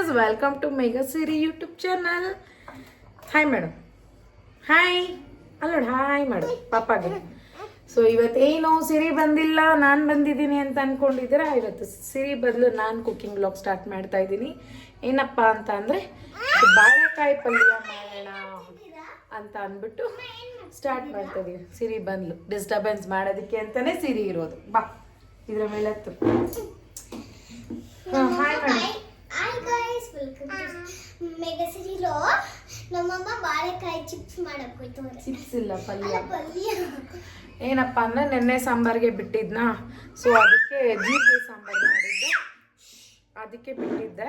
Viewers, welcome to mega Siri YouTube channel. Hi madam, hi ಅಲ್ಲ hi madam ಪಾಪಾಗೆ. So ಇವತ್ತೇನು ಸಿರಿ ಬಂದಿಲ್ಲ, ನಾನು ಬಂದಿದ್ದೀನಿ ಅಂತ ಅನ್ಕೊಂಡಿದ್ದೀರಾ. ಇವತ್ತು ಸಿರಿ ಬದಲು ನಾನು ಕುಕಿಂಗ್ ಬ್ಲಾಗ್ ಸ್ಟಾರ್ಟ್ ಮಾಡ್ತಾ ಇದ್ದೀನಿ. ಏನಪ್ಪ ಅಂತ ಅಂದರೆ ಬಾಳೆಕಾಯಿ ಪಲ್ಯ ಮಾಡೋಣ ಅಂತ ಅಂದ್ಬಿಟ್ಟು ಸ್ಟಾರ್ಟ್ ಮಾಡ್ತಾ ಇದೀವಿ. ಸಿರಿ ಬಂದ್ಲು ಡಿಸ್ಟರ್ಬೆನ್ಸ್ ಮಾಡೋದಕ್ಕೆ ಅಂತಲೇ ಸಿರಿ ಇರೋದು. ಬಾ ಇದ್ರ ಮೇಲೆ hi madam. Hi guys, welcome to Mega City Vlog. ನಮ್ಮಮ್ಮ ಬಾಳೆಕಾಯಿ ಚಿಪ್ಸ್ ಮಾಡಕ್ ಹೋಯ್ತವ್ರೆ. ಚಿಪ್ಸ್ ಇಲ್ಲ, ಪಲ್ಯ. ಏನಪ್ಪ ಅಂದ್ರೆ ನೆನ್ನೆ ಸಾಂಬಾರ್ಗೆ ಬಿಟ್ಟಿದ್ನಾ, ಸೊ ಅದಕ್ಕೆ ಜೀರಿಗೆ ಸಾಂಬಾರು ಮಾಡಿದ್ದೆ, ಅದಕ್ಕೆ ಬಿಟ್ಟಿದ್ದೆ.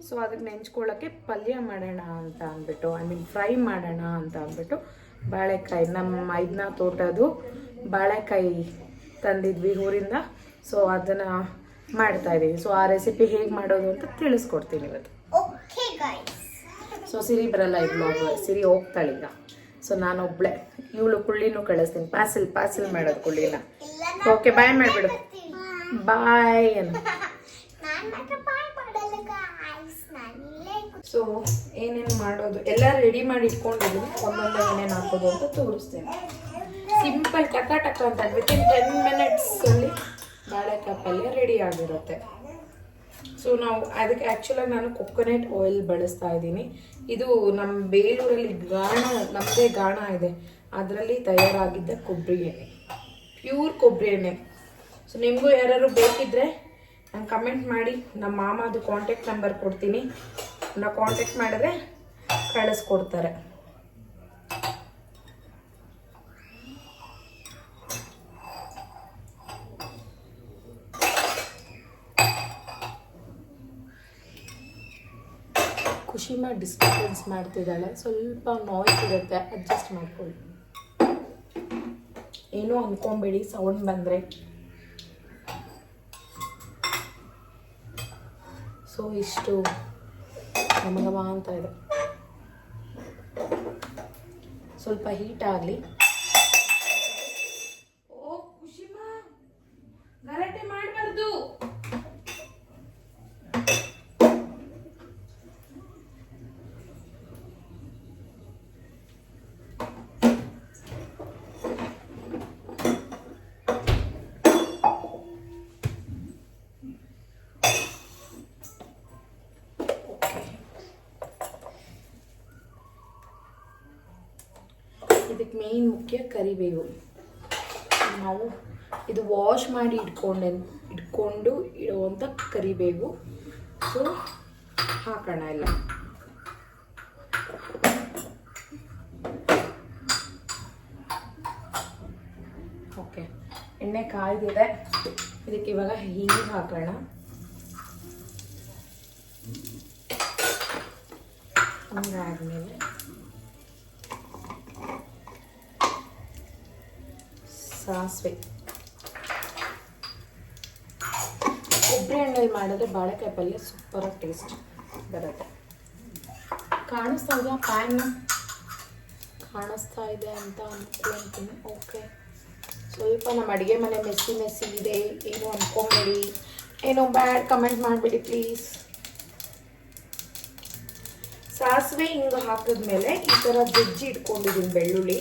ಸೊ ಅದಕ್ಕೆ ನೆಂಚ್ಕೊಳ್ಳೋಕ್ಕೆ ಪಲ್ಯ ಮಾಡೋಣ ಅಂತ ಅಂದ್ಬಿಟ್ಟು, ಫ್ರೈ ಮಾಡೋಣ ಅಂತ ಅಂದ್ಬಿಟ್ಟು ಬಾಳೆಕಾಯಿ, ನಮ್ಮ ಮೈದ್ನ ತೋಟದ್ದು ಬಾಳೆಕಾಯಿ ತಂದಿದ್ವಿ ಊರಿಂದ. ಸೊ ಅದನ್ನು ಮಾಡ್ತಾ ಇದ್ದೀವಿ. ಸೊ ಆ ರೆಸಿಪಿ ಹೇಗೆ ಮಾಡೋದು ಅಂತ ತಿಳಿಸ್ಕೊಡ್ತೀನಿ ಇವತ್ತು. Okay guys. ಸೊ ಸಿರಿ ಬರಲ್ಲ ಈ ಬ್ಲಾಗ್, ಸಿರಿ ಹೋಗ್ತಾಳೆ ಈಗ. ಸೊ ನಾನು ಒಬ್ಳೆ, ಇವಳು ಕುಳ್ಳಿನೂ ಕಳಿಸ್ತೀನಿ, ಪಾರ್ಸಲ್ ಮಾಡೋದು ಕುಳ್ಳಿನ. ಓಕೆ ಬಾಯ್ ಮಾಡಿಬಿಡು, ಬಾಯ್ ಅಂತ. ಸೊ ಏನೇನು ಮಾಡೋದು ಎಲ್ಲ ರೆಡಿ ಮಾಡಿ ಇಟ್ಕೊಂಡಿದ್ದೀನಿ, ಒಂದೊಂದೇ ಏನೇನು ಹಾಕೋದು ಅಂತ ತೋರಿಸ್ತೇನೆ. ಸಿಂಪಲ್ ಟಕ ಅಂತ ವಿತಿನ್ 10 ಮಿನಿಟ್ಸಲ್ಲಿ ಬಾಳೆಕಾಯಿ ಪಲ್ಯ ರೆಡಿ ಆಗಿರುತ್ತೆ. ಸೊ ನಾವು ಅದಕ್ಕೆ ಆ್ಯಕ್ಚುಲಾಗಿ ನಾನು ಕೊಕೊನೆಟ್ ಆಯಿಲ್ ಬಳಸ್ತಾ ಇದ್ದೀನಿ. ಇದು ನಮ್ಮ ಬೇಲೂರಲ್ಲಿ ನಮ್ಮದೇ ಗಾಣ ಇದೆ, ಅದರಲ್ಲಿ ತಯಾರಾಗಿದ್ದ ಕೊಬ್ಬರಿ ಎಣ್ಣೆ, ಪ್ಯೂರ್ ಕೊಬ್ಬರಿ ಎಣ್ಣೆ. ಸೊ ನಿಮಗೂ ಯಾರು ಬೇಕಿದ್ದರೆ ನಂಗೆ ಕಮೆಂಟ್ ಮಾಡಿ, ನಮ್ಮ ಮಾಮದು ಕಾಂಟ್ಯಾಕ್ಟ್ ನಂಬರ್ ಕೊಡ್ತೀನಿ, ನಾವು ಕಾಂಟ್ಯಾಕ್ಟ್ ಮಾಡಿದ್ರೆ ಕಳಿಸ್ಕೊಡ್ತಾರೆ. ಖುಷಿಮಾ ಡಿಸ್ಟರ್ಬೆನ್ಸ್ ಮಾಡ್ತಿದ್ದಾಳೆ, ಸ್ವಲ್ಪ ನಾಯ್ಸ್ ಇರುತ್ತೆ, ಅಡ್ಜಸ್ಟ್ ಮಾಡ್ಕೊಳ್ಳಿ. ಏನೂ ಅಂದ್ಕೊಬೇಡಿ ಸೌಂಡ್ ಬಂದರೆ. ಸೊ ಇಷ್ಟು ಗಮಗಮ ಅಂತ ಇದೆ, ಸ್ವಲ್ಪ ಹೀಟ್ ಆಗಲಿ. ಓ ಖುಷಿಮಾ, ಗಲಾಟೆ ಮಾಡಬಾರ್ದು. ಇದಕ್ಕೆ ಮೇಯ್ನ್ ಮುಖ್ಯ ಕರಿಬೇವು. ನಾವು ಇದು ವಾಶ್ ಮಾಡಿ ಇಟ್ಕೊಂಡು ಇಡುವಂಥ ಕರಿಬೇವು. ಸೊ ಹಾಕೋಣ ಎಲ್ಲ. ಓಕೆ, ಎಣ್ಣೆ ಕಾಯ್ದಿದೆ, ಇದಕ್ಕೆ ಇವಾಗ ಹಿಂಗೆ ಹಾಕೋಣ. ಹಂಗಾದ್ಮೇಲೆ ಸಾಸಿವೆ. ಕೊಬ್ಬರಿ ಎಣ್ಣೆಲಿ ಮಾಡಿದ್ರೆ ಬಾಳೆಕಾಯಿ ಪಲ್ಯ ಸೂಪರಾಗಿ ಟೇಸ್ಟ್ ಬರುತ್ತೆ. ಕಾಣಿಸ್ತಾ ಇದೆಯಾ ಪ್ಯಾನ್? ಕಾಣಿಸ್ತಾ ಇದೆ ಅಂತ ಅನ್ಕೊಂತೀನಿ. ಓಕೆ, ಸ್ವಲ್ಪ ನಮ್ಮ ಅಡುಗೆ ಮನೆ ಮೆಸ್ಸಿ ಇದೆ, ಏನು ಅಂದ್ಕೊಂಬೇಡಿ, ಏನೋ ಬ್ಯಾಡ್ ಕಮೆಂಟ್ ಮಾಡಿಬಿಡಿ ಪ್ಲೀಸ್. ಸಾಸಿವೆ ಹಿಂಗೆ ಹಾಕಿದ್ಮೇಲೆ ಈ ಥರ ಜಜ್ಜಿ ಇಟ್ಕೊಂಡಿದ್ದೀನಿ ಬೆಳ್ಳುಳ್ಳಿ,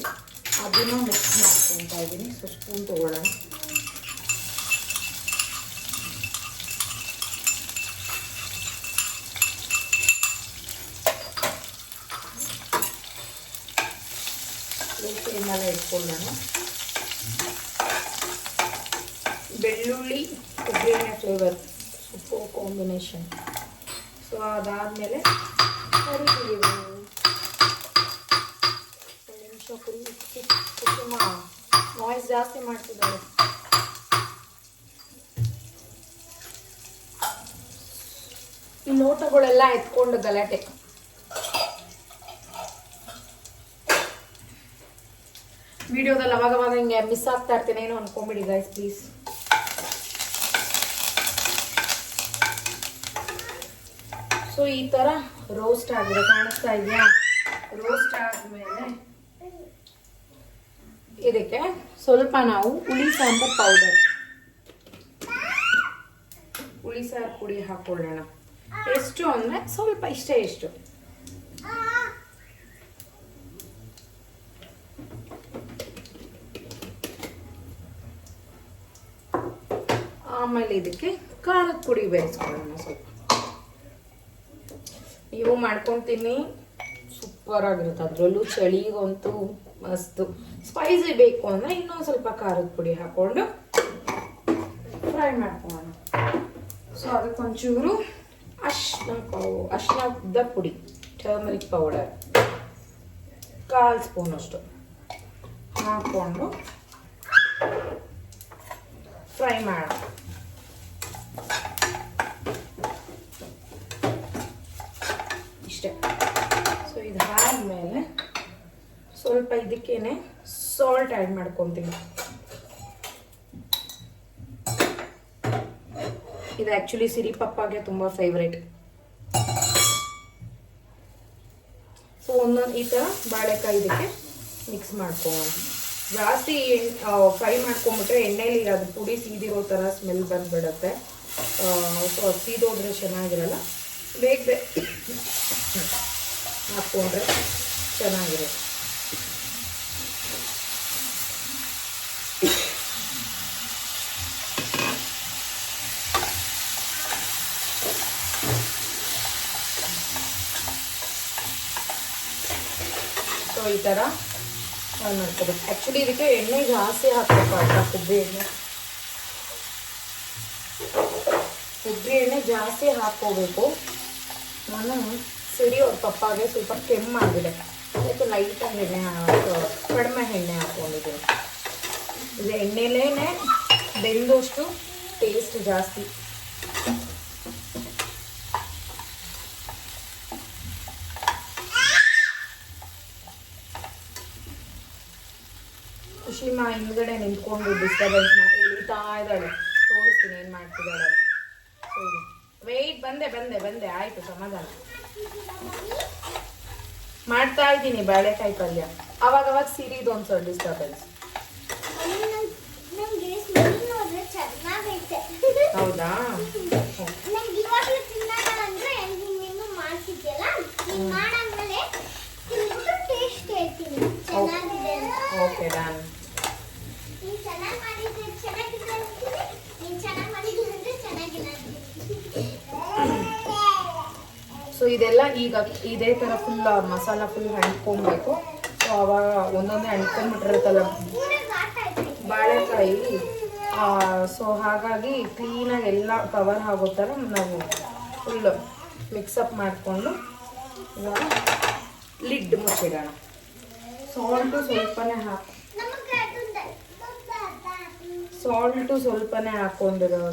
ಅದನ್ನು ಮಿಕ್ಸ್ ಮಾಡ್ಕೊತಾ ಇದ್ದೀನಿ. ಸೊ ಸ್ಪೂನ್ ತೊಗೊಳ್ಳೋಣ. ಫ್ಲೇಮೆಲ್ಲ ಇಟ್ಕೊಳ್ಳೋಣ. ಬೆಳ್ಳುಳ್ಳಿ ಕೊಬ್ಬರಿ ಎಣ್ಣೆ ಫ್ಲೇವರ್ ಸೂಪರ್ ಕಾಂಬಿನೇಷನ್. ಸೊ ಅದಾದಮೇಲೆ ಕರಿಬೇವು, ನಾಯ್ಸ್ ಜಾಸ್ತಿ ಮಾಡ್ತಿದ್ದಾರೆ. ಈ ಲೋಟಗಳೆಲ್ಲ ಎತ್ಕೊಂಡು ಗಲಾಟೆ. ವಿಡಿಯೋದಲ್ಲಿ ಅವಾಗವಾಗ ಹಿಂಗೆ ಮಿಸ್ ಆಗ್ತಾ ಇರ್ತೇನೆ, ಏನೋ ಅನ್ಕೊಂಬಿಡಿ ಗೈಸ್ ಪ್ಲೀಸ್. ಸೊ ಈ ಥರ ರೋಸ್ಟ್ ಆಗಿದೆ, ಕಾಣಿಸ್ತಾ ಇದೆಯಾ? ರೋಸ್ಟ್ ಆದಮೇಲೆ ಇದಕ್ಕೆ ಸ್ವಲ್ಪ ನಾವು ಹುಳಿ ಸಾಂಬಾರ್ ಪೌಡರ್, ಹುಳಿ ಸಾರು ಪುಡಿ ಹಾಕೊಳ್ಳೋಣ. ಎಷ್ಟು ಅಂದರೆ ಸ್ವಲ್ಪ ಇಷ್ಟೇ ಎಷ್ಟು. ಆಮೇಲೆ ಇದಕ್ಕೆ ಖಾರದ ಪುಡಿ ಬೇಯಿಸ್ಕೊಳ್ಳೋಣ ಸ್ವಲ್ಪ. ನೀವು ಮಾಡ್ಕೊತೀನಿ, ಸೂಪರ್ ಆಗಿರುತ್ತೆ. ಅದರಲ್ಲೂ ಚಳಿಗಂತೂ ಮಸ್ತು. ಸ್ಪೈಸಿ ಬೇಕು ಅಂದರೆ ಇನ್ನೊಂದು ಸ್ವಲ್ಪ ಖಾರದ ಪುಡಿ ಹಾಕ್ಕೊಂಡು ಫ್ರೈ ಮಾಡ್ಕೊಳ್ಳೋಣ. ಸೊ ಅದಕ್ಕೊಂಚೂರು ಅರಿಶಿಣದ ಪುಡಿ, ಟರ್ಮರಿಕ್ ಪೌಡರ್ 1/4 ಸ್ಪೂನ್ ಅಷ್ಟು ಹಾಕ್ಕೊಂಡು ಫ್ರೈ ಮಾಡೋಣ. ಇಷ್ಟೇ. ಸೊ ಇದಾದ್ಮೇಲೆ ಸ್ವಲ್ಪ ಇದಕ್ಕೇನೆ ಸಾಲ್ಟ್ ಆ್ಯಡ್ ಮಾಡ್ಕೊತೀನಿ. ಇದು ಆ್ಯಕ್ಚುಲಿ ಸಿರಿ ಪಪ್ಪಾಗೆ ತುಂಬ ಫೇವ್ರೇಟ್. ಸೊ ಒಂದೊಂದು ಈ ಥರ ಬಾಳೆಕಾಯಿ ಇದಕ್ಕೆ ಮಿಕ್ಸ್ ಮಾಡ್ಕೊಳ್ಳೋಣ. ಜಾಸ್ತಿ ಫ್ರೈ ಮಾಡ್ಕೊಂಬಿಟ್ರೆ ಎಣ್ಣೆಲಿ ಅದು ಪುಡಿ ಸೀದಿರೋ ಥರ ಸ್ಮೆಲ್ ಬಂದ್ಬಿಡುತ್ತೆ. ಸೊ ಅದು ಸೀದೋದ್ರೆ ಚೆನ್ನಾಗಿರಲ್ಲ. ಬೇಗ ಹಾಕ್ಕೊಂಡ್ರೆ ಚೆನ್ನಾಗಿರುತ್ತೆ. ಸೊ ಈ ಥರ ಮಾಡ್ಕೋಬೇಕು. ಆ್ಯಕ್ಚುಲಿ ಇದಕ್ಕೆ ಎಣ್ಣೆ ಜಾಸ್ತಿ ಹಾಕಬೇಕಾಗ್ತದೆ. ಕೊಬ್ಬರಿ ಎಣ್ಣೆ ಜಾಸ್ತಿ ಹಾಕ್ಕೋಬೇಕು. ನಾನು ಸಿಡಿ ಅವ್ರ ಪಪ್ಪಾಗೆ ಸ್ವಲ್ಪ ಕೆಮ್ಮಾಗಿದೆ, ಅದಕ್ಕೆ ಲೈಟಾಗಿ ಕಡಿಮೆ ಎಣ್ಣೆ ಹಾಕ್ಕೊಂಡಿದ್ದೀನಿ. ಇದು ಎಣ್ಣೆಲೇ ಬೆಂದಷ್ಟು ಟೇಸ್ಟ್ ಜಾಸ್ತಿ. ಖುಷಿಮಾ ಹಿಂದ್ಗಡೆ ನಿಂತ್ಕೊಂಡು ಡಿಸ್ಟರ್ಬೆನ್ಸ್ ಮಾಡಿ ಎಳಿತಾ ಇದ್ದಾಳೆ. ತೋರಿಸ್ತೀನಿ ಏನು ಮಾಡ್ತಿದ್ದಾಳೆ ಅಂತ. ವೆಯ್ಟ್, ಬಂದೆ ಆಯ್ತು, ಸಮಾಧಾನ. ಮಾಡ್ತಾ ಇದ್ದೀನಿ ಬಾಳೆಕಾಯಿ ಪಲ್ಯ. ಅವಾಗ ಸಿರಿದು ಒಂದು ಸ್ವಲ್ಪ ಡಿಸ್ಟರ್ಬೆನ್ಸ್. ಹೌದಾ? Okay done. ಸೊ ಇದೆಲ್ಲ ಈಗ ಇದೇ ಥರ ಫುಲ್ ಮಸಾಲ ಫುಲ್ ಹಣ್ಕೊಬೇಕು. ಸೊ ಅವಾಗ ಒಂದೊಂದೇ ಹಣ್ಕೊಂಡ್ಬಿಟ್ಟಿರುತ್ತಲ್ಲ ಬಾಳೆಕಾಯಿ. ಸೊ ಹಾಗಾಗಿ ಕ್ಲೀನಾಗಿ ಎಲ್ಲ ಕವರ್ ಆಗೋ ಥರ ನಾವು ಫುಲ್ ಮಿಕ್ಸಪ್ ಮಾಡಿಕೊಂಡು ಇವಾಗ ಲಿಡ್ ಮುಚ್ಚಿಡೋಣ. ಸಾಲ್ಟು ಸ್ವಲ್ಪನೇ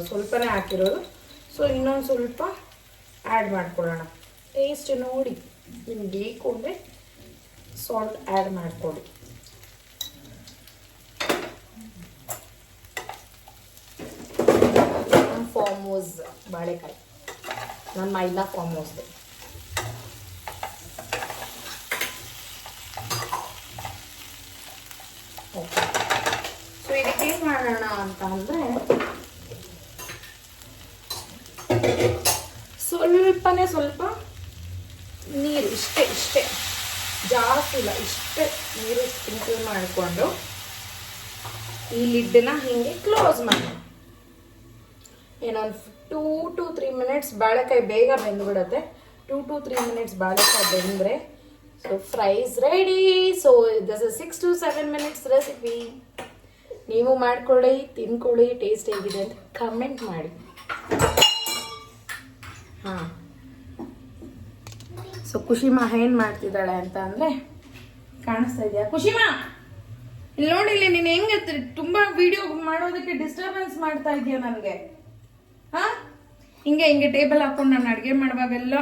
ಸ್ವಲ್ಪನೇ ಹಾಕಿರೋದು. ಸೊ ಇನ್ನೊಂದು ಸ್ವಲ್ಪ ಆ್ಯಡ್ ಮಾಡ್ಕೊಳ್ಳೋಣ. ಟೇಸ್ಟ್ ನೋಡಿ, ನಿಮ್ಗೆ ಬೇಕು ಅಂದರೆ ಸಾಲ್ಟ್ ಆ್ಯಡ್ ಮಾಡಿಕೊಡಿ. ಫಾರ್ಮೋಸ್ ಬಾಳೆಕಾಯಿ, ನನ್ನ ಮೈದಾ ಫಾರ್ಮೋಸ್. ಓಕೆ. ಸೊ ಇದಕ್ಕೆ ಏನು ಮಾಡೋಣ ಅಂತ ಅಂದರೆ ಸ್ವಲ್ಪ ನೀರು, ಇಷ್ಟೇ ಜಾಸ್ತಿ ಇಲ್ಲ, ಇಷ್ಟೇ ನೀರು ಸ್ಪ್ರಿಂಕಲ್ ಮಾಡಿಕೊಂಡು ಈ ಲಿಡ್ಡನ್ನ ಹೀಗೆ ಕ್ಲೋಸ್ ಮಾಡಿ ಏನೊಂದು 2 to 3 minutes. ಬಾಳೆಕಾಯಿ ಬೇಗ ಬೆಂದ್ಬಿಡುತ್ತೆ. 2 to 3 minutes ಬಾಳೆಕಾಯಿ ಬೆಂದರೆ so fries ready. So this is 6 to 7 minutes recipe. ನೀವು ಮಾಡ್ಕೊಳ್ಳಿ, ತಿನ್ಕೊಳ್ಳಿ, ಟೇಸ್ಟ್ ಹೇಗಿದೆ ಅಂತ ಕಮೆಂಟ್ ಮಾಡಿ. ಹಾಂ, ಸೊ ಖುಷಿಮಾ ಏನು ಮಾಡ್ತಿದ್ದಾಳೆ ಅಂತ ಅಂದರೆ, ಕಾಣಿಸ್ತಾ ಇದೆಯಾ ಖುಷಿಮಾ? ಇಲ್ಲಿ ನೋಡಿಲ್ಲ, ನೀನು ಹೆಂಗೆ ತುಂಬ ವಿಡಿಯೋ ಮಾಡೋದಕ್ಕೆ ಡಿಸ್ಟರ್ಬೆನ್ಸ್ ಮಾಡ್ತಾ ಇದೆಯಾ ನನಗೆ. ಹಾಂ, ಹಿಂಗೆ ಟೇಬಲ್ ಹಾಕೊಂಡು ನಾನು ಅಡುಗೆ ಮಾಡುವಾಗೆಲ್ಲ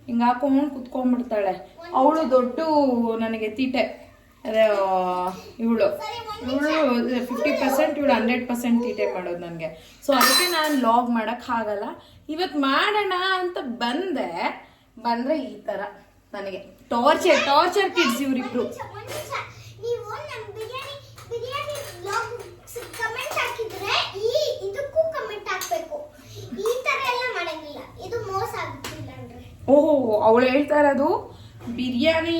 ಹಿಂಗೆ ಹಾಕೊಂಡು ಕುತ್ಕೊಂಡ್ಬಿಡ್ತಾಳೆ. ಅವಳು ದೊಡ್ಡ ನನಗೆ ತೀಟೆ. ಇವಳು 50%, ಇವಳು 100% ತೀಟೆ ಮಾಡೋದು ನನಗೆ. ಸೊ ಅದಕ್ಕೆ ನಾನು ಲಾಗ್ ಮಾಡೋಕ್ಕಾಗಲ್ಲ. ಇವತ್ತು ಮಾಡೋಣ ಅಂತ ಬಂದರೆ ಈ ಥರ ನನಗೆ ಟಾರ್ಚರ್ ಕಿಡ್ಸ್ ಇವರಿಬ್ರು. ಈ ತರ ಎಲ್ಲ ಮಾಡಂಗಿಲ್ಲ, ಇದು ಮೋಸ ಆಗುತ್ತಿಲ್ಲ ಅಂದ್ರೆ. ಓಹೋ, ಅವಳು ಹೇಳ್ತಾ ಇರೋದು ಬಿರಿಯಾನಿ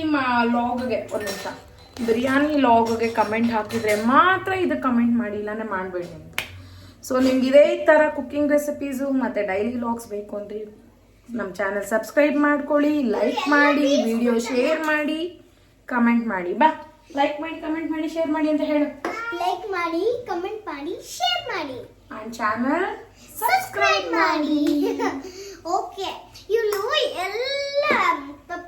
ಲಾಗ್ಗೆ. ಒಂದು ನಿಮಿಷ, ಬಿರಿಯಾನಿ ಲಾಗ್ಗೆ ಕಮೆಂಟ್ ಹಾಕಿದ್ರೆ ಮಾತ್ರ ಇದು ಕಮೆಂಟ್ ಮಾಡಿ, ಇಲ್ಲಾಂದ್ರೆ ಮಾಡಬೇಡಿ ಅಂತ. ಸೊ ನಿಮ್ಗೆ ಇದೇ ಥರ ಕುಕ್ಕಿಂಗ್ ರೆಸಿಪೀಸು ಮತ್ತು ಡೈಲಿ ಲಾಗ್ಸ್ ಬೇಕು ಅಂದರೆ ನಮ್ಮ ಚಾನಲ್ ಸಬ್ಸ್ಕ್ರೈಬ್ ಮಾಡ್ಕೊಳ್ಳಿ, ಲೈಕ್ ಮಾಡಿ, ವಿಡಿಯೋ ಶೇರ್ ಮಾಡಿ, ಕಮೆಂಟ್ ಮಾಡಿ. ಬಾ, ಲೈಕ್ ಮಾಡಿ, ಕಮೆಂಟ್ ಮಾಡಿ, ಶೇರ್ ಮಾಡಿ ಅಂತ ಹೇಳು. ಲೈಕ್ ಮಾಡಿ, ಕಮೆಂಟ್ ಮಾಡಿ, ಶೇರ್ ಮಾಡಿ, ಆ್ಯಂಡ್ ಚಾನಲ್ ಸಬ್ಸ್ಕ್ರೈಬ್ ಮಾಡಿ. ಓಕೆ, ಇವಳು ಎಲ್ಲ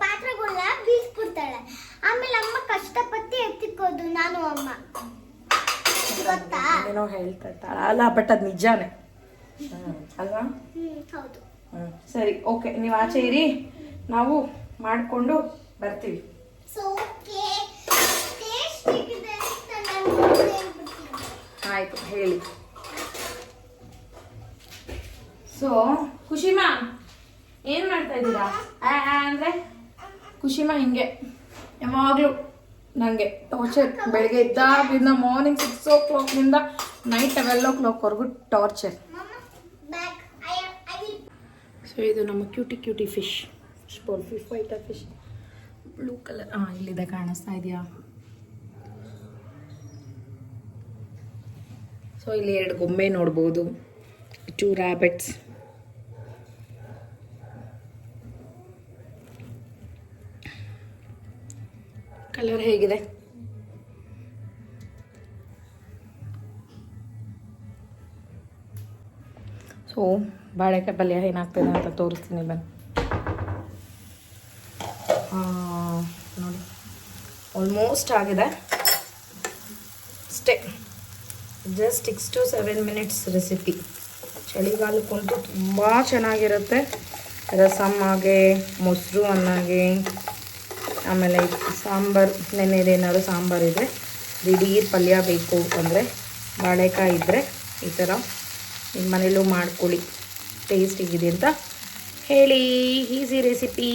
ಪಾತ್ರೆಗಳನ್ನ ಬೀಳ್ಸ್ಬಿಡ್ತಾಳೆ, ಆಮೇಲೆ ಅಮ್ಮ ಕಷ್ಟಪಟ್ಟು ಎತ್ತಿಕ್ಕೋದು, ನಾನು ಅಮ್ಮ, ಗೊತ್ತಾ? ಏನೋ ಹೇಳ್ತಾ ಇರ್ತಾಳ ಅಲ್ಲ, ಬಟ್ ಅದು ನಿಜಾನೇ ಅಲ್ವಾ? ಹೌದು. ಸರಿ, ಓಕೆ, ನೀವು ಆಚೆ ಇರಿ, ನಾವು ಮಾಡಿಕೊಂಡು ಬರ್ತೀವಿ. ಸೊ ಓಕೆ, ಟೇಸ್ಟ್ ಹೇಗಿದೆ ಅಂತ ನಾನು ಹೇಳ್ಬಿಡ್ತೀನಿ. ಆಯ್ತು, ಹೇಳಿ. ಸೊ ಖುಷಿಮಾ ಏನ್ ಮಾಡ್ತಾ ಇದ್ದೀರಾ ಅಂದ್ರೆ? ಖುಷಿಮಾ ಹಿಂಗೆ ಯಾವಾಗ್ಲೂ ನನಗೆ ಟಾರ್ಚರ್. ಬೆಳಗ್ಗೆ ಇದ್ದಾಗಿಂದ morning 6 o'clock night 12 o'clock torture. So ಇದು ನಮ್ಮ cutie fish bowl, fish white fish, blue colour. ಇಲ್ಲಿದೆ, ಕಾಣಿಸ್ತಾ ಇದೆಯಾ? ಸೊ ಇಲ್ಲಿ 2 ಗೊಂಬೆ ನೋಡ್ಬೋದು, 2 ರ್ಯಾಬಿಟ್ಸ್. ಕಲರ್ ಹೇಗಿದೆ? ಸೊ ಬಾಳೆಕಾಯಿ ಪಲ್ಯ ಏನಾಗ್ತದೆ ಅಂತ ತೋರಿಸ್ತೀನಿ ಬನ್ನಿ. ನೋಡಿ, ಆಲ್ಮೋಸ್ಟ್ ಆಗಿದೆ ಅಷ್ಟೇ. Just 6 to 7 minutes recipe. ಚಳಿಗಾಲಕ್ಕಂತೂ ತುಂಬ ಚೆನ್ನಾಗಿರುತ್ತೆ. ರಸಮ್ಮಾಗೆ, ಮೊಸರು ಅನ್ನಗೆ, ಆಮೇಲೆ ಸಾಂಬಾರು, ನೆನ್ನೆದೇನಾದ್ರು ಸಾಂಬಾರು ಇದ್ದರೆ, ದಿಢೀರ್ ಪಲ್ಯ ಬೇಕು ಅಂದರೆ ಬಾಳೆಕಾಯಿ ಇದ್ದರೆ ಈ ಥರ ನಿಮ್ಮ ಮನೇಲೂ ಮಾಡ್ಕೊಳ್ಳಿ. ಟೇಸ್ಟ್ ಹೇಗಿದೆ ಅಂತ ಹೇಳಿ. Easy recipe.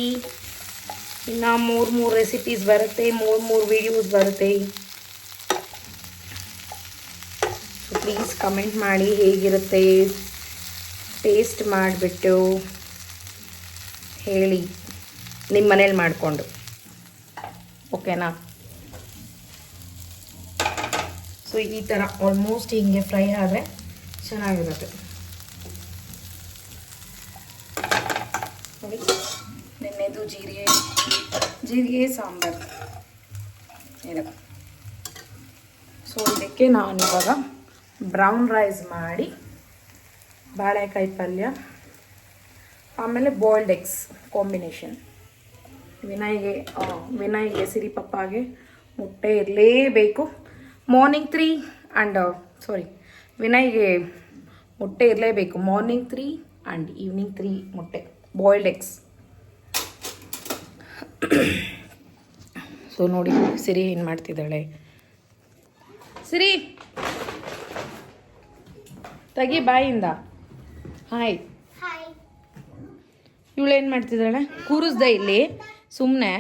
ಇನ್ನು 3 ರೆಸಿಪೀಸ್ ಬರುತ್ತೆ, 3 ವೀಡಿಯೋಸ್ ಬರುತ್ತೆ. ಸೊ ಪ್ಲೀಸ್ ಕಮೆಂಟ್ ಮಾಡಿ ಹೇಗಿರುತ್ತೆ, ಟೇಸ್ಟ್ ಮಾಡಿಬಿಟ್ಟು ಹೇಳಿ, ನಿಮ್ಮ ಮನೇಲಿ ಮಾಡಿಕೊಂಡು. ಓಕೆನಾ? ಸೊ ಈ ಥರ ಆಲ್ಮೋಸ್ಟ್ ಹಿಂಗೆ ಫ್ರೈ ಆದರೆ ಚೆನ್ನಾಗಿರುತ್ತೆ. ನೋಡಿ, ನೆನ್ನೆದು ಜೀರಿಗೆ ಸಾಂಬಾರು ಇದು. ಸೊ ಇದಕ್ಕೆ ನಾನಿವಾಗ ಬ್ರೌನ್ ರೈಸ್ ಮಾಡಿ, ಬಾಳೆಕಾಯಿ ಪಲ್ಯ, ಆಮೇಲೆ ಬಾಯ್ಲ್ಡ್ ಎಗ್ಸ್ ಕಾಂಬಿನೇಷನ್. ವಿನಯ್ಗೆ ಸಿರಿ ಪಪ್ಪಾಗೆ ಮೊಟ್ಟೆ ಇರಲೇಬೇಕು. ಮಾರ್ನಿಂಗ್ 3 ಆ್ಯಂಡ್ ವಿನಯ್ಗೆ ಮೊಟ್ಟೆ ಇರಲೇಬೇಕು. ಮಾರ್ನಿಂಗ್ 3 ಆ್ಯಂಡ್ ಈವ್ನಿಂಗ್ 3 ಮೊಟ್ಟೆ, ಬಾಯ್ಲ್ಡ್ ಎಗ್ಸ್. ಸೊ ನೋಡಿ, ಸಿರಿ ಏನು ಮಾಡ್ತಿದ್ದಾಳೆ. ಸಿರಿ ತೆಗಿ ಬಾಯಿಂದ. ಹಾಯ್. ಇವಳೇನು ಮಾಡ್ತಿದ್ದಾಳೆ? ಕೂರಿಸ್ದೆ ಇಲ್ಲಿ ಸುಮ್ಮನೆ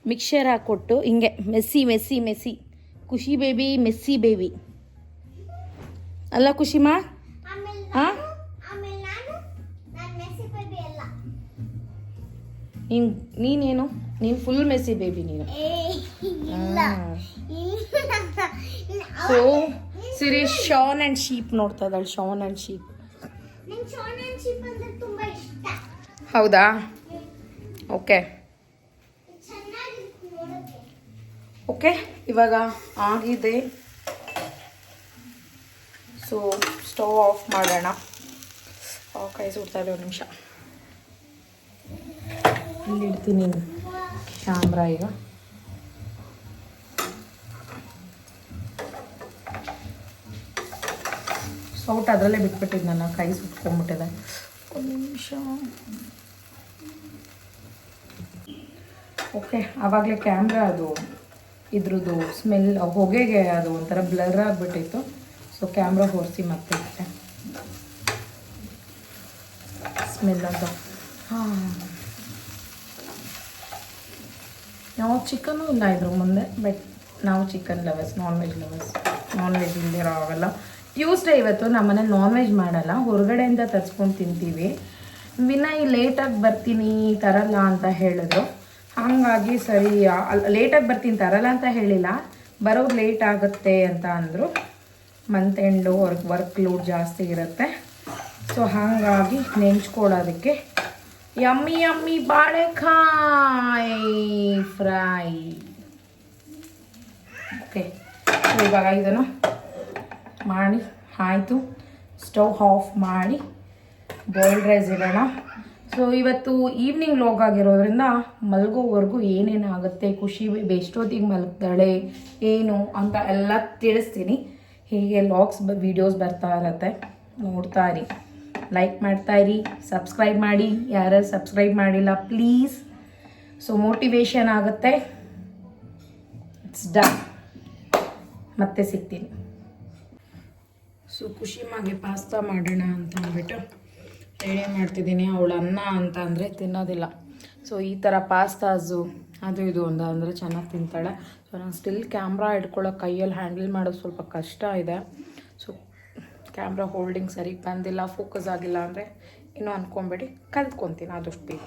ಮಿಕ್ಸರ್ ಹಾಕ್ಕೊಟ್ಟು ಹಿಂಗೆ ಮೆಸ್ಸಿ ಖುಷಿ ಬೇಬಿ, ಮೆಸ್ಸಿ ಬೇಬಿ ಅಲ್ಲ ಖುಷಿಮಾ? ಹಾಂ, ನೀನೇನು? ನೀನು ಫುಲ್ ಮೆಸ್ಸಿ ಬೇಬಿ ನೀನು. So Siri Shaun and sheep ನೋಡ್ತಾ ಇದ್ದಾಳೆ. Shaun and sheep. ಹೌದಾ? ಓಕೆ ಓಕೆ, ಇವಾಗ ಆಗಿದೆ. ಸೊ ಸ್ಟವ್ ಆಫ್ ಮಾಡೋಣ. ಕೈ ಸುಡ್ತಾ ಇದೆ, ಒಂದು ನಿಮಿಷ ಇಲ್ಲಿ ಇಡ್ತೀನಿ ಕ್ಯಾಮ್ರಾ. ಈಗ ಸೌಟ್ ಅದರಲ್ಲೇ ಬಿಟ್ಬಿಟ್ಟಿದ್ದು, ನನ್ನ ಕೈ ಸುಟ್ಕೊಂಡ್ಬಿಟ್ಟಿದೆ. ಒಂದು ನಿಮಿಷ. ಓಕೆ, ಆವಾಗಲೇ ಕ್ಯಾಮ್ರಾ ಅದು ಇದ್ರದ್ದು ಸ್ಮೆಲ್, ಹೊಗೆಗೆ ಅದು ಒಂಥರ ಬ್ಲರ್ ಆಗಿಬಿಟ್ಟಿತ್ತು. ಸೊ ಕ್ಯಾಮ್ರಾ ಹೊರಿಸಿ ಮತ್ತೆ ಇಟ್ಟೆ ಸ್ಮೆಲ್ ಅಂತ. ಹಾಂ, ನಾವು ಚಿಕನ್ನು ಇಲ್ಲ ಇದ್ರ ಮುಂದೆ, ಬಟ್ ನಾವು chicken lovers, non veg lovers. Non veg ಇಲ್ದಿರೋ ಅವೆಲ್ಲ ಟ್ಯೂಸ್ಡೇ ಇವತ್ತು ನಮ್ಮನೆ ನಾನ್ ವೆಜ್ ಮಾಡಲ್ಲ, ಹೊರಗಡೆಯಿಂದ ತರಿಸ್ಕೊಂಡು ತಿಂತೀವಿ. ವಿನಯ್ ಲೇಟಾಗಿ ಬರ್ತೀನಿ ತರಲ್ಲ ಅಂತ ಹೇಳಿದ್ರು. ಹಾಗಾಗಿ ಸರಿ ಲೇಟಾಗಿ ಬರ್ತೀನಿ ತರಲ್ಲ ಅಂತ ಹೇಳಿಲ್ಲ, ಬರೋದು ಲೇಟ್ ಆಗುತ್ತೆ ಅಂತ ಅಂದರು. ಮಂತ್ ಎಂಡು ವರ್ಕ್ ಲೋಡ್ ಜಾಸ್ತಿ ಇರುತ್ತೆ. ಸೊ ಹಾಗಾಗಿ ನೆಂಚ್ಕೊಳ್ಳೋದಕ್ಕೆ ಯಮ್ಮಿ ಯಮ್ಮಿ ಬಾಳೆಕಾಯಿ ಫ್ರೈ. ಓಕೆ, ಸೊ ಇವಾಗ ಇದನ್ನು ಮಾಡಿ ಆಯಿತು. ಸ್ಟವ್ ಆಫ್ ಮಾಡಿ ಬಾಯ್ಲ್ಡ್ ರೈಸ್ ಇಡೋಣ. ಸೊ ಇವತ್ತು ಈವ್ನಿಂಗ್ ಲಾಗ್ ಆಗಿರೋದ್ರಿಂದ ಮಲಗೋವರೆಗೂ ಏನೇನಾಗುತ್ತೆ, ಖುಷಿ ಎಷ್ಟೊತ್ತಿಗೆ ಮಲಗ್ತಾಳೆ ಏನು ಅಂತ ಎಲ್ಲ ತಿಳಿಸ್ತೀನಿ. ಹೀಗೆ ಲಾಗ್ಸ್ ವೀಡಿಯೋಸ್ ಬರ್ತಾ ಇರತ್ತೆ, ನೋಡ್ತಾ ಇರಿ, ಲೈಕ್ ಮಾಡ್ತಾ ಇರಿ, ಸಬ್ಸ್ಕ್ರೈಬ್ ಮಾಡಿ. ಯಾರ್ಯಾರು ಸಬ್ಸ್ಕ್ರೈಬ್ ಮಾಡಿಲ್ಲ ಪ್ಲೀಸ್. ಸೊ ಮೋಟಿವೇಶನ್ ಆಗುತ್ತೆ. It's done. ಮತ್ತೆ ಸಿಗ್ತೀನಿ. ಸೊ ಖುಷಿಮಾಗೆ ಪಾಸ್ತಾ ಮಾಡೋಣ ಅಂತ ಅಂದ್ಬಿಟ್ಟು ರೆಡಿ ಮಾಡ್ತಿದ್ದೀನಿ. ಅವಳು ಅನ್ನ ಅಂತ ಅಂದರೆ ತಿನ್ನೋದಿಲ್ಲ. ಸೊ ಈ ಥರ ಪಾಸ್ತಾಸು ಅದು ಇದು ಅಂತ ಅಂದರೆ ಚೆನ್ನಾಗಿ ತಿಂತಾಳೆ. ಸೊ ನಾನು ಸ್ಟಿಲ್ ಕ್ಯಾಮ್ರಾ ಇಟ್ಕೊಳ್ಳೋ ಕೈಯಲ್ಲಿ ಹ್ಯಾಂಡಲ್ ಮಾಡೋದು ಸ್ವಲ್ಪ ಕಷ್ಟ ಇದೆ. ಸೊ ಕ್ಯಾಮ್ರಾ ಹೋಲ್ಡಿಂಗ್ ಸರಿಗೆ ಬಂದಿಲ್ಲ, ಫೋಕಸ್ ಆಗಿಲ್ಲ ಅಂದರೆ ಇನ್ನೂ ಅಂದ್ಕೊಂಬೇಡಿ, ಕಲ್ತ್ಕೊತೀನಿ ಆದಷ್ಟು ಬೇಗ.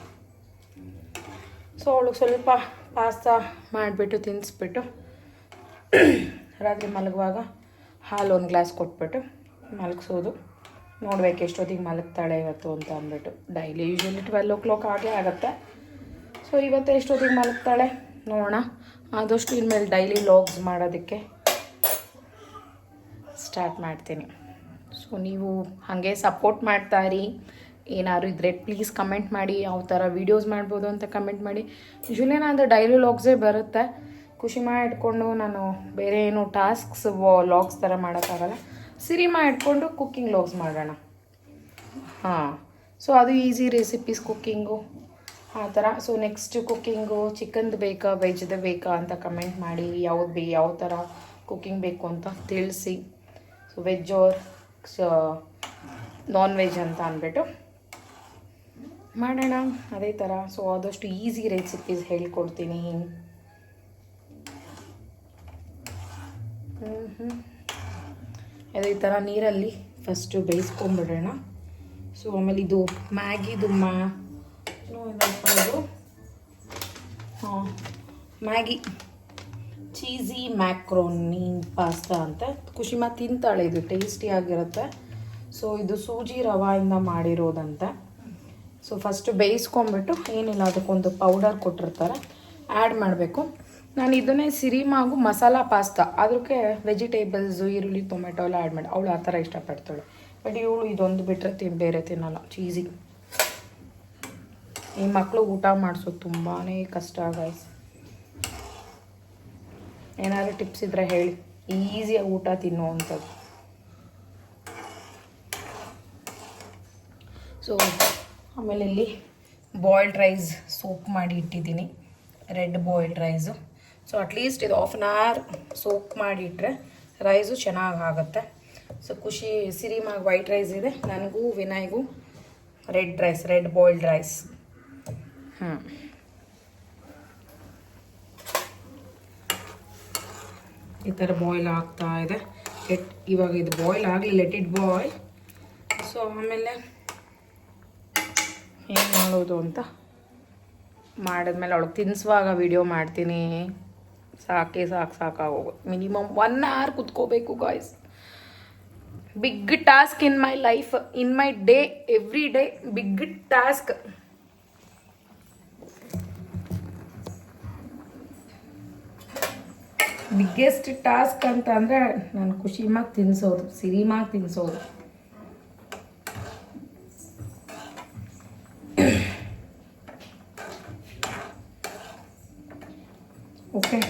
ಸೊ ಅವಳಿಗೆ ಸ್ವಲ್ಪ ಪಾಸ್ತಾ ಮಾಡಿಬಿಟ್ಟು ತಿನ್ನಿಸ್ಬಿಟ್ಟು ರಾತ್ರಿ ಮಲಗುವಾಗ ಹಾಲು ಒಂದು ಗ್ಲಾಸ್ ಕೊಟ್ಬಿಟ್ಟು ಮಲಗಿಸೋದು. ನೋಡ್ಬೇಕು ಎಷ್ಟೊತ್ತಿಗೆ ಮಲಗ್ತಾಳೆ ಇವತ್ತು ಅಂತ ಅಂದ್ಬಿಟ್ಟು. ಡೈಲಿ ಯೂಶ್ವಲಿ 12 o'clock ಆಗೇ ಆಗುತ್ತೆ. ಸೊ ಇವತ್ತು ಎಷ್ಟೊತ್ತಿಗೆ ಮಲಗ್ತಾಳೆ ನೋಡೋಣ. ಆದಷ್ಟು ಇನ್ಮೇಲೆ ಡೈಲಿ ಲಾಗ್ಸ್ ಮಾಡೋದಕ್ಕೆ ಸ್ಟಾರ್ಟ್ ಮಾಡ್ತೀನಿ. ಸೊ ನೀವು ಹಾಗೆ ಸಪೋರ್ಟ್ ಮಾಡ್ತಾಯಿರಿ. ಏನಾದ್ರು ಇದ್ದರೆ ಪ್ಲೀಸ್ ಕಮೆಂಟ್ ಮಾಡಿ, ಯಾವ ಥರ ವೀಡಿಯೋಸ್ ಮಾಡ್ಬೋದು ಅಂತ ಕಮೆಂಟ್ ಮಾಡಿ. ಯೂಶ್ವಲಿ ನಾನು ಡೈಲಿ ಲಾಗ್ಸೇ ಬರುತ್ತೆ. ಖುಷಿ ಇಟ್ಕೊಂಡು ನಾನು ಬೇರೆ ಏನು ಟಾಸ್ಕ್ಸ್ ಲಾಗ್ಸ್ ಥರ ಮಾಡೋಕ್ಕಾಗಲ್ಲ. ಸಿರಿಮಾ ಇಟ್ಕೊಂಡು ಕುಕ್ಕಿಂಗ್ ಲಾಗ್ಸ್ ಮಾಡೋಣ. ಹಾಂ, ಸೊ ಅದು ಈಸಿ ರೆಸಿಪೀಸ್ ಕುಕ್ಕಿಂಗು ಆ ಥರ. ಸೊ ನೆಕ್ಸ್ಟ್ ಕುಕ್ಕಿಂಗು ಚಿಕನ್ದು ಬೇಕಾ ವೆಜ್ದು ಬೇಕಾ ಅಂತ ಕಮೆಂಟ್ ಮಾಡಿ. ಯಾವ ಥರ ಕುಕ್ಕಿಂಗ್ ಬೇಕು ಅಂತ ತಿಳಿಸಿ. So veg or non veg ಅಂತ ಅಂದ್ಬಿಟ್ಟು ಮಾಡೋಣ ಅದೇ ಥರ. ಸೊ ಆದಷ್ಟು ಈಸಿ ರೆಸಿಪೀಸ್ ಹೇಳ್ಕೊಡ್ತೀನಿ. ಅದೇ ಥರ ನೀರಲ್ಲಿ ಫಸ್ಟು ಬೇಯಿಸ್ಕೊಂಬಿಡೋಣ. ಸೊ ಆಮೇಲೆ ಇದು ಮ್ಯಾಗಿದು ಮ್ಯಾಗಿ ಚೀಸಿ ಮ್ಯಾಕ್ರೋನಿ ಪಾಸ್ತಾ ಅಂತ ಖುಷಿಮಾ ತಿಂತಾಳೆ. ಇದು ಟೇಸ್ಟಿಯಾಗಿರುತ್ತೆ. ಸೊ ಇದು ಸೂಜಿ ರವಾಯಿಂದ ಮಾಡಿರೋದಂತ. ಸೊ ಫಸ್ಟು ಬೇಯಿಸ್ಕೊಂಬಿಟ್ಟು ಏನಿಲ್ಲ ಅದಕ್ಕೊಂದು ಪೌಡರ್ ಕೊಟ್ಟಿರ್ತಾರೆ, ಆ್ಯಡ್ ಮಾಡಬೇಕು. ನಾನು ಇದನ್ನೇ ಸಿರಿಮಾಗು ಮಸಾಲ ಪಾಸ್ತಾ ಅದಕ್ಕೆ ವೆಜಿಟೇಬಲ್ಸು ಈರುಳ್ಳಿ ಟೊಮೆಟೊ ಎಲ್ಲ ಆ್ಯಡ್ ಮಾಡಿ. ಅವಳು ಆ ಥರ ಇಷ್ಟಪಡ್ತಾಳೆ. ಬಟ್ ಇವಳು ಇದೊಂದು ಬಿಟ್ಟರೆ ಬೇರೆ ತಿನ್ನಲ್ಲ. ಚೀಸಿ ಈ ಮಕ್ಕಳು ಊಟ ಮಾಡಿಸೋದು ತುಂಬಾ ಕಷ್ಟ ಗೈಸ್. ಏನಾದರೂ ಟಿಪ್ಸ್ ಇದ್ದರೆ ಹೇಳಿ, ಈಸಿಯಾಗಿ ಊಟ ತಿನ್ನುವಂಥದ್ದು. ಸೊ ಆಮೇಲೆ ಇಲ್ಲಿ ಬಾಯ್ಲ್ಡ್ ರೈಸ್ ಸೋಪ್ ಮಾಡಿ ಇಟ್ಟಿದ್ದೀನಿ, red boiled rice. So at least ಇದು 1/2 hour ಸೋಪ್ ಮಾಡಿಟ್ರೆ ರೈಸು ಚೆನ್ನಾಗಾಗುತ್ತೆ. ಸೊ ಖುಷಿ ಸಿರಿಮಾಗ ವೈಟ್ ರೈಸ್ ಇದೆ, ನನಗೂ ವಿನಯ್ಗೂ ರೆಡ್ ಬಾಯ್ಲ್ಡ್ ರೈಸ್. ಈ ಥರ ಬಾಯ್ಲ್ ಆಗ್ತಾ ಇದೆ. ಇವಾಗ ಇದು ಬಾಯ್ಲ್ ಆಗಲಿ, ಲೆಟ್ ಇಟ್ ಬಾಯ್ಲ್. ಸೊ ಆಮೇಲೆ ಏನು ಮಾಡೋದು ಅಂತ ಮಾಡಿದ್ಮೇಲೆ ಅವಳಿಗೆ ತಿನ್ನಿಸುವಾಗ ವಿಡಿಯೋ ಮಾಡ್ತೀನಿ. ಸಾಕಾಗೋದು. ಮಿನಿಮಮ್ 1 hour ಕುತ್ಕೋಬೇಕು guys. Big task in my life, in my day, every day big task. Biggest task ಅಂತ ಅಂದರೆ ನಾನು ಖುಷಿಮಾಗಿ ತಿನ್ನಿಸೋದು, ಸಿರಿಮಾಗಿ ತಿನ್ನಿಸೋದು. ಓಕೆ,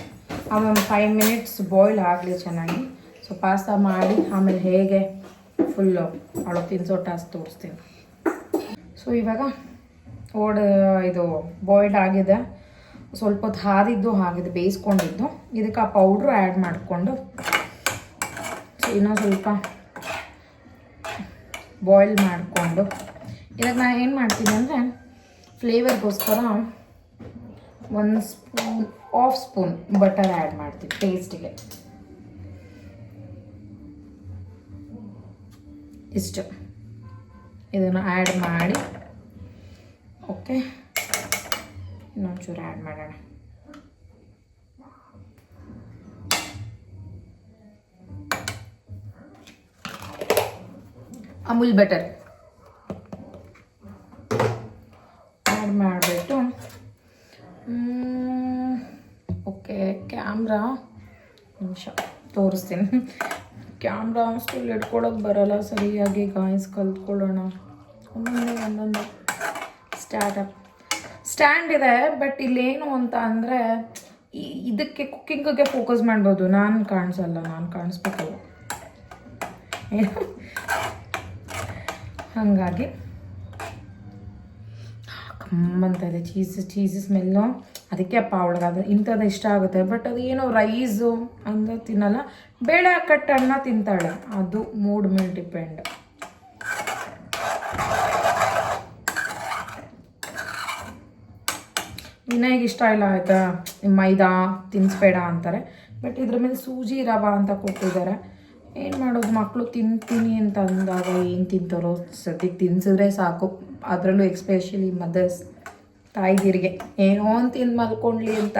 ಅದೊಂದು 5 minutes ಬಾಯ್ಲ್ ಆಗಲಿ ಚೆನ್ನಾಗಿ. ಸೊ ಪಾಸ್ತಾ ಮಾಡಿ ಆಮೇಲೆ ಹೇಗೆ ಫುಲ್ಲು ಅವಳು ತಿನ್ನಿಸೋ ಟಾಸ್ಕ್ ತೋರಿಸ್ತೀನಿ. ಸೊ ಇವಾಗ ಇದು ಬಾಯ್ಲ್ಡ್ ಆಗಿದೆ, ಸ್ವಲ್ಪ ಹೊತ್ತು ಹಾದಿದ್ದು ಆಗಿದೆ, ಬೇಯಿಸ್ಕೊಂಡಿದ್ದು. ಇದಕ್ಕೆ ಆ ಪೌಡ್ರು ಆ್ಯಡ್ ಮಾಡಿಕೊಂಡು ಇನ್ನೂ ಸ್ವಲ್ಪ ಬಾಯ್ಲ್ ಮಾಡಿಕೊಂಡು ಇದಕ್ಕೆ ನಾನು ಏನು ಮಾಡ್ತೀನಿ ಅಂದರೆ ಫ್ಲೇವರ್ಗೋಸ್ಕರ 1 ಸ್ಪೂನ್ ಬಟರ್ ಆ್ಯಡ್ ಮಾಡ್ತೀನಿ ಟೇಸ್ಟಿಗೆ. ಇಷ್ಟು ಇದನ್ನು ಆ್ಯಡ್ ಮಾಡಿ ಓಕೆ ಇನ್ನೊಂಚೂರು ಆ್ಯಡ್ ಮಾಡೋಣ. ಅಮೂಲ್ ಬಟರ್ ಆ್ಯಡ್ ಮಾಡಿಬಿಟ್ಟು ಓಕೆ ಕ್ಯಾಮ್ರಾ ನಿಮಿಷ ತೋರಿಸ್ತೀನಿ. ಕ್ಯಾಮ್ರಾ ಸ್ಟಿಲ್ ಇಟ್ಕೊಳಕ್ಕೆ ಬರೋಲ್ಲ ಸರಿಯಾಗಿ ಗಾಯ್ಸ್, ಕಲ್ತ್ಕೊಳ್ಳೋಣ. ಒಂದೊಂದು ಸ್ಟ್ಯಾಂಡ್ ಇದೆ, ಬಟ್ ಇಲ್ಲೇನು ಅಂತ ಅಂದರೆ ಇದಕ್ಕೆ ಕುಕ್ಕಿಂಗಿಗೆ ಫೋಕಸ್ ಮಾಡ್ಬೋದು. ನಾನು ಕಾಣಿಸಲ್ಲ, ನಾನು ಕಾಣಿಸ್ಬೇಕಲ್ಲ ಹಾಗಾಗಿ ಕಮ್ಮಂತ ಇದೆ. ಚೀಸ್ ಸ್ಮೆಲ್ಲು, ಅದಕ್ಕೆ ಅಪ್ಪ ಅವಳಿಗೆ ಅದು ಇಂಥದ್ದು ಇಷ್ಟ ಆಗುತ್ತೆ. ಬಟ್ ಅದು ಏನೋ ರೈಸು ಅಂತ ತಿನ್ನಲ್ಲ, ಬೇಳೆ ಕಟ್ಟನ್ನ ತಿಂತಾಳೆ. ಅದು ಮೂಡ್ ಮೇಲೆ ಡಿಪೆಂಡ್. ವಿನಯ್ಗೆ ಇಷ್ಟ ಇಲ್ಲ ಆಯಿತಾ, ಮೈದಾ ತಿನ್ನಿಸ್ಬೇಡ ಅಂತಾರೆ. ಬಟ್ ಇದ್ರ ಮೇಲೆ ಸೂಜಿ ರವಾ ಅಂತ ಕೊಟ್ಟಿದ್ದಾರೆ. ಏನು ಮಾಡೋದು, ಮಕ್ಕಳು ತಿಂತೀನಿ ಅಂತ ಅಂದಾಗ ಏನು ತಿಂತಾರೋ ಸದ್ಯಕ್ಕೆ ತಿನ್ಸಿದ್ರೆ ಸಾಕು. ಅದರಲ್ಲೂ ಎಕ್ಸ್ಪೆಷಲಿ ಮದರ್ಸ್, ತಾಯಿದಿರಿಗೆ ಏನೋ ಒಂದು ತಿಂದು ಮಲ್ಕೊಂಡ್ಲಿ ಅಂತ.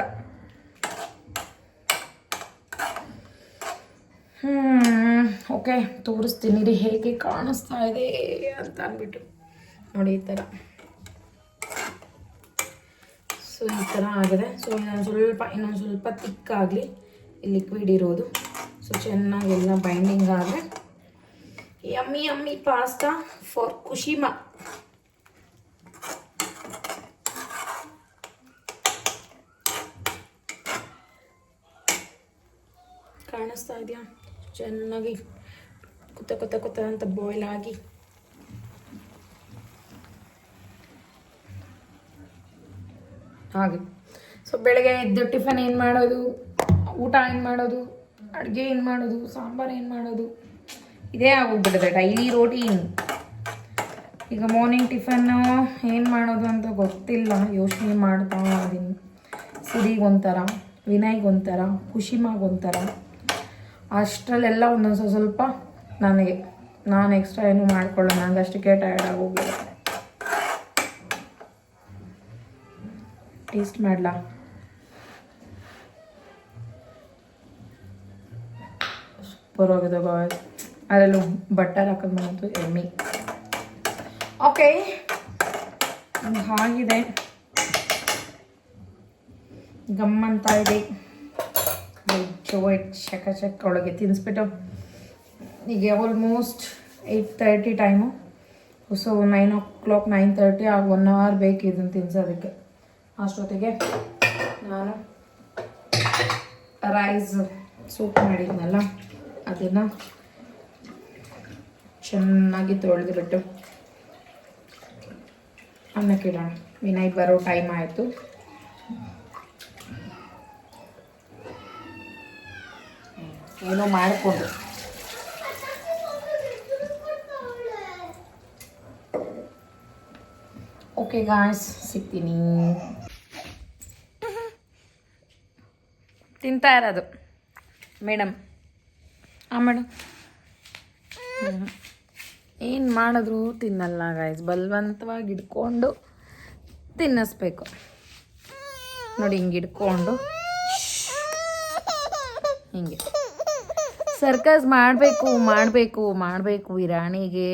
ಓಕೆ, ತೋರಿಸ್ತೀನಿ ರೀ ಹೇಗೆ ಕಾಣಿಸ್ತಾ ಇದೆ ಅಂತ ಅಂದ್ಬಿಟ್ಟು. ನೋಡಿ ಈ ಥರ. ಸೊ ಈ ಥರ ಆಗಿದೆ. ಸೊ ಇನ್ನೊಂದು ಸ್ವಲ್ಪ ತಿಕ್ಕಾಗಲಿ ಲಿಕ್ವಿಡ್ ಇರೋದು. ಸೊ ಚೆನ್ನಾಗೆಲ್ಲ ಬೈಂಡಿಂಗ್ ಆದರೆ ಯಮ್ಮಿ ಪಾಸ್ತಾ ಫಾರ್ ಕುಶಿಮಾ. ಕಾಣಿಸ್ತಾ ಇದೆಯಾ? ಚೆನ್ನಾಗಿ ಕುತ್ತ ಅಂತ ಬಾಯ್ಲ್ ಆಗಿ ಹಾಗೆ. ಸೊ ಬೆಳಗ್ಗೆ ಎದ್ದು ಟಿಫನ್ ಏನು ಮಾಡೋದು, ಊಟ ಏನು ಮಾಡೋದು, ಅಡುಗೆ ಏನು ಮಾಡೋದು, ಸಾಂಬಾರು ಏನು ಮಾಡೋದು, ಇದೇ ಆಗೋಗ್ಬಿಟ್ಟಿದೆ ಡೈಲಿ ರೋಟೀನ್. ಈಗ ಮಾರ್ನಿಂಗ್ ಟಿಫನ್ನು ಏನು ಮಾಡೋದು ಅಂತ ಗೊತ್ತಿಲ್ಲ, ಯೋಚನೆ ಮಾಡ್ತಾ ಇದ್ದೀನಿ. ಸಿರಿಗೊಂಥರ, ವಿನಯ್ಗೊಂಥರ, ಕುಶಿಮಾಗೊಂಥರ, ಅಷ್ಟರಲ್ಲೆಲ್ಲ ಒಂದೊಂದು ಸ್ವಲ್ಪ ನಾನು ಎಕ್ಸ್ಟ್ರಾ ಏನು ಮಾಡ್ಕೊಳ್ಳೋಣ, ನನಗೆ ಅಷ್ಟಕ್ಕೆ ಟಯರ್ಡ್ ಆಗೋಗಿಲ್ಲ. ಟೇಸ್ಟ್ ಮಾಡಲಾ? ಸೂಪರ್ ಆಗಿದೆ ಗಾಯ್ಸ್. ಅದರಲ್ಲೂ ಬಟರ್ ಹಾಕೋದು ಬಂತು ಎಮ್ಮಿ. ಓಕೆ, ಹಾಗಿದೆ, ಗಮ್ಮಂತ ಇದೆ. ಚಕ ಒಳಗೆ ತಿನ್ನಿಸ್ಬಿಟ್ಟು ಈಗ almost 8:30 time. So 9 o'clock 9:30 1 hour ಬೇಕು ಇದನ್ನು ತಿನ್ಸೋದಕ್ಕೆ. ಅಷ್ಟೊತ್ತಿಗೆ ನಾನು ರೈಸ್ ಸೂಪ್ ಮಾಡಿದ್ನಲ್ಲ ಅದನ್ನು ಚೆನ್ನಾಗಿ ತೊಳೆದುಬಿಟ್ಟು ಅನ್ನಕ್ಕಿಡೋಣ. ವಿನಯ್ ಬರೋ ಟೈಮ್ ಆಯಿತು. ಏನೋ ಮಾಡಿಕೊಂಡು ಓಕೆ ಗಾಯ್ಸ್, ಸಿಗ್ತೀನಿ. ತಿಂತಾ ಇರೋದು ಮೇಡಮ್. ಮೇಡಮ್ ಏನು ಮಾಡಿದ್ರು ತಿನ್ನಲ್ಲ ಗಾಯ್ಸ್, ಬಲವಂತವಾಗಿ ಹಿಡ್ಕೊಂಡು ತಿನ್ನಿಸ್ಬೇಕು. ನೋಡಿ ಹಿಂಗೆ ಹಿಡ್ಕೊಂಡು ಹಿಂಗೆ ಸರ್ಕಸ್ ಮಾಡಬೇಕು ಈ ರಾಣಿಗೆ.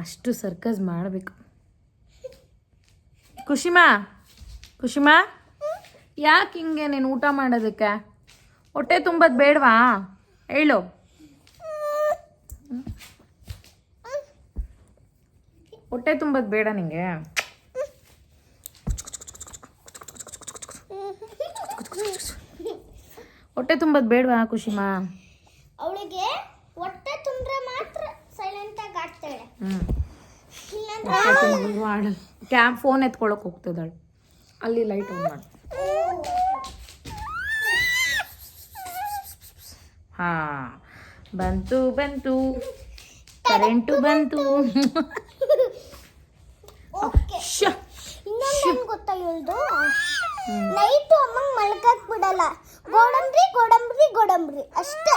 ಅಷ್ಟು ಸರ್ಕಸ್ ಮಾಡಬೇಕು. ಕುಶಿಮಾ ಯಾಕೆ ಹಿಂಗೆ ನೀನು ಊಟ ಮಾಡೋದಕ್ಕೆ? ಹೊಟ್ಟೆ ತುಂಬೋದು ಬೇಡವಾ? ಹೇಳು. ಹೊಟ್ಟೆ ತುಂಬೋದು ಬೇಡ ನಿಂಗೆ? ಹೊಟ್ಟೆ ತುಂಬೋದು ಬೇಡವಾ ಕುಶಿಮಾ? ಅವಳಿಗೆ ಹೊಟ್ಟೆ ತುಂಬ್ರೆ ಮಾತ್ರ ಸೈಲೆಂಟ್ ಆಗಿ ಆಡ್ತಾಳೆ. ಫೋನ್ ಎತ್ಕೊಳಕ್ ಹೋಗ್ತದಾಳೆ. ಅಲ್ಲಿ ಲೈಟ್ ಆನ್ ಮಾಡಿ. ಹಾ, ಬಂತು ಕರೆಂಟು ಬಂತು. ಇನ್ನೊಂದು ಗೊತ್ತಾ ಹೇಳ್ದು, ನೈಟು ಅಮ್ಮಂಗ್ ಮಲ್ಕಕ್ ಬಿಡಲ್ಲ. ಗೋಡಂಬಿ ಅಷ್ಟೇ.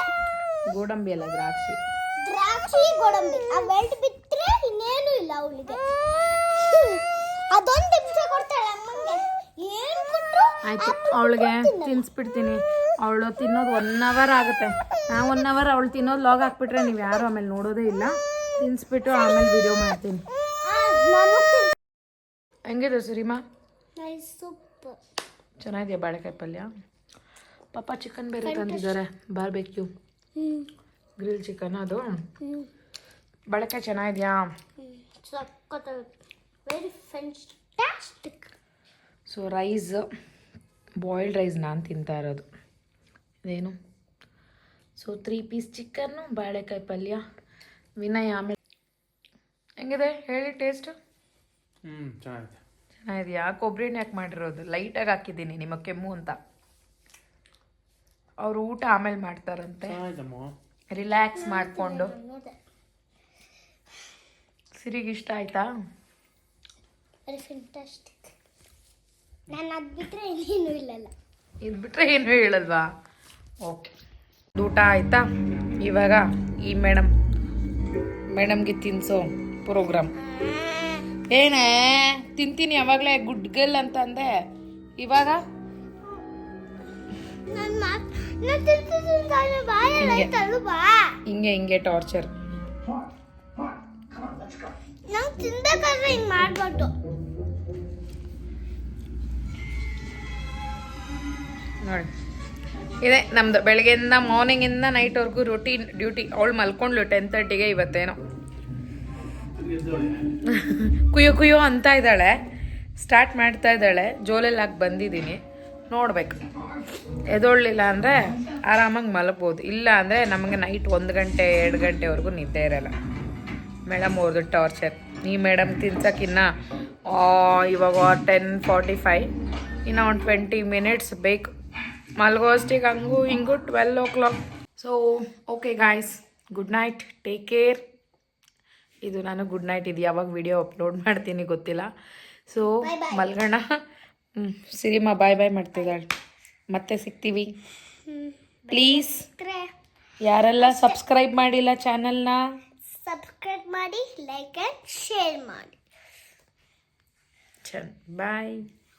ಗೋಡಂಬಿ ಅಲ್ಲ, ದ್ರಾಕ್ಷಿ. ದ್ರಾಕ್ಷಿ ಗೋಡಂಬಿ ಅವೆರಡು ಬಿಟ್ಟರೆ ಇನ್ನೇನು ಇಲ್ಲ ಅವಳಿಗೆ. ಅದೊಂದು ನಿಮಿಷ ಕೊಡ್ತಾಳೆ ಅಮ್ಮಂಗೆ. ಏನು ಕೊಟ್ಟರು ಆಯ್ತು, ಅವಳಿಗೆ ತಿನ್ನಿಸ್ಬಿಡ್ತೀನಿ. ಅವಳು ತಿನ್ನೋದು 1 hour ಆಗುತ್ತೆ. 1 hour ಅವಳು ತಿನ್ನೋದು ಲಾಗ್ ಹಾಕ್ಬಿಟ್ರೆ ನೀವು ಯಾರು ಆಮೇಲೆ ನೋಡೋದೇ ಇಲ್ಲ. ತಿನ್ನಿಸ್ಬಿಟ್ಟು ಆಮೇಲೆ ವಿಡಿಯೋ ಮಾಡ್ತೀನಿ. ನಾನು ಹೆಂಗಿದೆ ಸಿರಿಮಾ? ಸೂಪರ್. ಚೆನ್ನಾಗಿದೆಯಾ ಬಾಳೆಕಾಯಿ ಪಲ್ಯ? ಪಾಪ ಚಿಕನ್ ಬೇರೆ ತಂದಿದ್ದಾರೆ, ಬಾರ್ಬೆಕ್ಯೂ ಗ್ರಿಲ್ ಚಿಕನ್. ಅದು ಬಾಳೆಕಾಯಿ ಚೆನ್ನಾಗಿದೆಯಾ? Very fantastic. So rice, boiled rice ನಾನು ತಿಂತಾ ಇರೋದು. ಇದೇನು? ಸೊ 3 ಪೀಸ್ ಚಿಕನ್ನು, ಬಾಳೆಕಾಯಿ ಪಲ್ಯ. ವಿನಯ್ ಆಮೇಲೆ ಹೆಂಗಿದೆ ಹೇಳಿ ಟೇಸ್ಟು? ಚೆನ್ನಾಗಿದೆಯಾ? ಕೊಬ್ಬರಿ ಎಣ್ಣೆ ಯಾಕೆ ಮಾಡಿರೋದು? ಲೈಟಾಗಿ ಹಾಕಿದ್ದೀನಿ ನಿಮ್ಮ ಕೆಮ್ಮು ಅಂತ. ಅವರು ಊಟ ಆಮೇಲೆ ಮಾಡ್ತಾರಂತೆ, ರಿಲ್ಯಾಕ್ಸ್ ಮಾಡಿಕೊಂಡು. ಸಿರಿಗೆ ಇಷ್ಟ ಆಯ್ತಾ? Very fantastic. ನಾನು ಅದು ಬಿಟ್ಟರೆ ಇನ್ನೇನು ಇಲ್ಲಲ್ಲ. ಇದು ಬಿಟ್ಟರೆ ಏನು ಹೇಳಲ್ವಾ? ಓಕೆ, ಊಟ ಆಯಿತಾ? ಇವಾಗ ಈ ಮೇಡಮ್ಗೆ ತಿನ್ನಿಸೋ ಪ್ರೋಗ್ರಾಮ್. ಏನೇ ತಿಂತೀನಿ ಯಾವಾಗಲೇ ಗುಡ್ ಗರ್ಲ್ ಅಂತ ಅಂದೆ, ಇವಾಗ ಹಿಂಗೆ ಟಾರ್ಚರ್. ನಾವು ತಿನ್ಬೇಕಾದ್ರೆ ಹಿಂಗೆ ಮಾಡಬಾರ್ದು. ನೋಡಿ, ಇದೆ ನಮ್ದು ಬೆಳಗ್ಗೆಯಿಂದ ಮಾರ್ನಿಂಗಿಂದ ನೈಟ್ವರೆಗೂ ರೊಟೀನ್ ಡ್ಯೂಟಿ. ಅವಳು ಮಲ್ಕೊಂಡ್ಲು 10:30ಗೆ. ಇವತ್ತೇನೋ ಕುಯ್ಯೋ ಅಂತ ಇದ್ದಾಳೆ, ಸ್ಟಾರ್ಟ್ ಮಾಡ್ತಾ ಇದ್ದಾಳೆ. ಜೋಲೆಲ್ಲಿ ಹಾಕಿ ಬಂದಿದ್ದೀನಿ, ನೋಡ್ಬೇಕು. ಎದೊಳ್ಳಿಲ್ಲ ಅಂದರೆ ಆರಾಮಾಗಿ ಮಲಗ್ಬೋದು. ಇಲ್ಲ ಅಂದರೆ ನಮಗೆ ನೈಟ್ 1 ಗಂಟೆ 2 ಗಂಟೆವರೆಗೂ ನಿದ್ದೆ ಇರಲ್ಲ. ಮೇಡಮ್ ಅವ್ರದ್ದು ಟಾರ್ಚರ್. ಈ ಮೇಡಮ್ ತಿನ್ಸೋಕ್ಕಿನ್ನ ಇವಾಗ 10:45, ಇನ್ನು ಒಂದು 20 minutes ಬೇಕು ಮಲ್ಗೋ ಅಷ್ಟಿಗೆ. ಹಂಗೂ ಹಿಂಗೂ 12 o'clock. So okay guys, good night, take care. ಇದು ನಾನು ಗುಡ್ ನೈಟ್ ಇದು ಯಾವಾಗ ವಿಡಿಯೋ ಅಪ್ಲೋಡ್ ಮಾಡ್ತೀನಿ ಗೊತ್ತಿಲ್ಲ. ಸೊ ಮಲ್ಗೋಣ. ಸಿರಿಮಾ ಬಾಯ್ ಬಾಯ್ ಮಾಡ್ತಿದ್ದಾಳೆ. ಮತ್ತೆ ಸಿಗ್ತೀವಿ. ಪ್ಲೀಸ್ ಯಾರೆಲ್ಲ ಸಬ್ಸ್ಕ್ರೈಬ್ ಮಾಡಿಲ್ಲ ಚಾನಲ್ನ, ಸಬ್ಸ್ಕ್ರೈಬ್ ಮಾಡಿ, ಲೈಕ್ ಆ್ಯಂಡ್ ಶೇರ್ ಮಾಡಿ. ಬಾಯ್.